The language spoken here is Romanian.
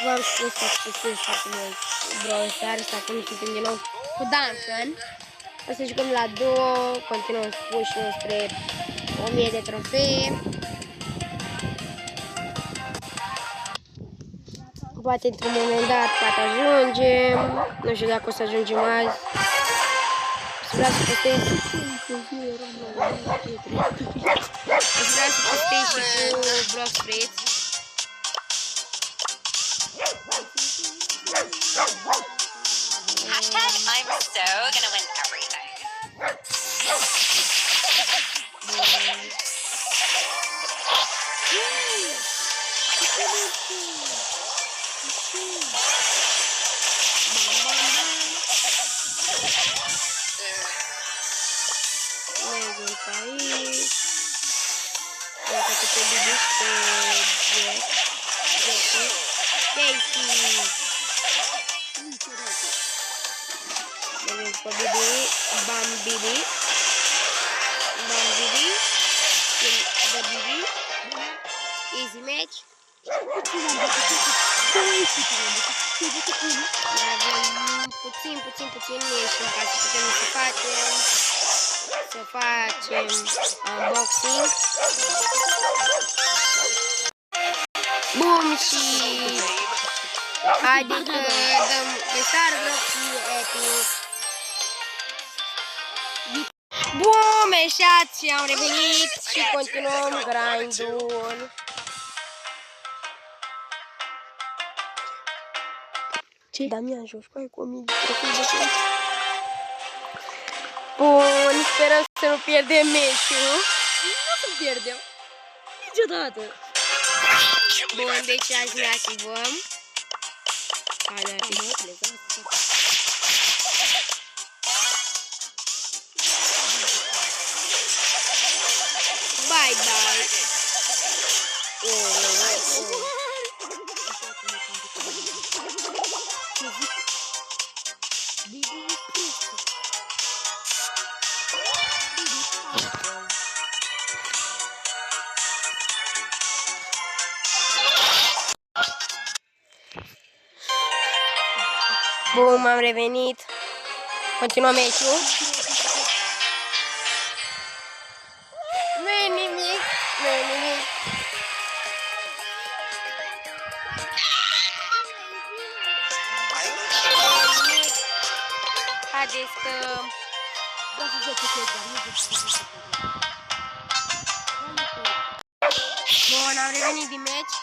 v-am spus că spus foarte mult Brawl Stars, acum suntem din nou cu Duncan. O să jucăm la 2, continuăm push-ul spre 1000 de trofee. Poate într-un moment dat, poate ajungem, nu știu dacă o să ajungem azi. Vreau să postez. Vreau să postez și cu Brock Fritz. Hashtag I'm so gonna win everything. Mergem pe aici. Dacă te duci pe Jack. Stacy. Mergem pe Bibi. Bambidi. Bambidi. The Bibi. Easy match. Mai avem puțin ieșim ca să putem să facem unboxing. Bum și adică dăm pe Starbrook și Epic. Bum, eșat și am revenit și continuăm grindul. Ce? Damian, joci cu 1000 de trofei. Bun, sperăm să nu pierdem meciul. Nu să pierdem. Niciodată. Bun, deci azi ne activăm. Hai, ne activăm. Bye, bye. Bun, am revenit. Continuăm meciul. Nu-i nimic. Haideți că... Bun, am revenit din meci.